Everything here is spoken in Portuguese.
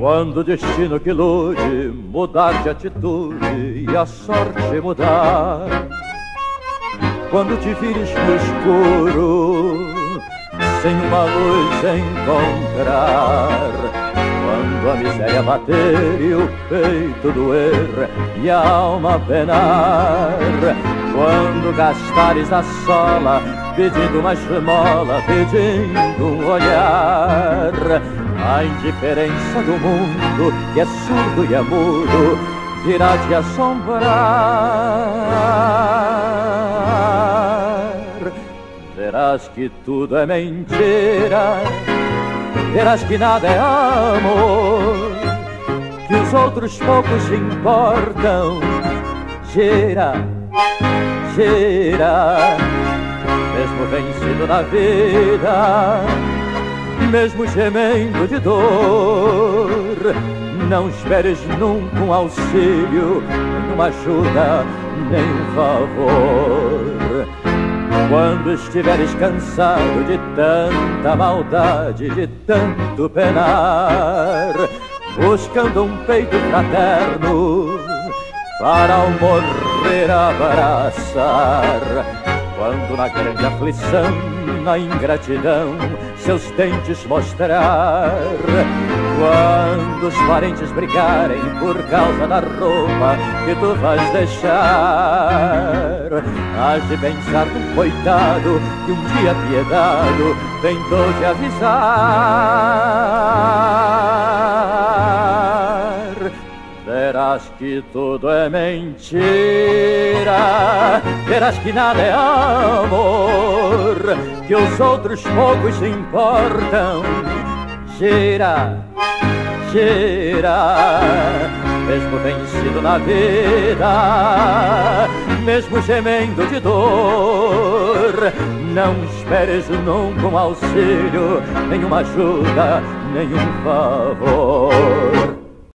Quando o destino que ilude mudar de atitude e a sorte mudar, quando te vires no escuro sem uma luz encontrar, quando a miséria bater e o peito doer e a alma penar, quando gastares a sola pedindo uma esmola, pedindo um olhar, a indiferença do mundo que é surdo e é mudo virá te assombrar. Verás que tudo é mentira, verás que nada é amor, que os outros poucos se importam. Gira, gira, mesmo vencido na vida, mesmo gemendo de dor, não esperes nunca um auxílio, nenhuma ajuda, nem um favor. Quando estiveres cansado de tanta maldade, de tanto penar, buscando um peito fraterno para ao morrer abraçar, quando na grande aflição, na ingratidão, seus dentes mostrar, quando os parentes brigarem por causa da roupa que tu vais deixar, hás de pensar no coitado que um dia piedado tentou te avisar. Verás que tudo é mentira, verás que nada é amor, que os outros poucos se importam. Gira, gira, mesmo vencido na vida, mesmo gemendo de dor, não esperes nunca um auxílio, nenhuma ajuda, nenhum favor.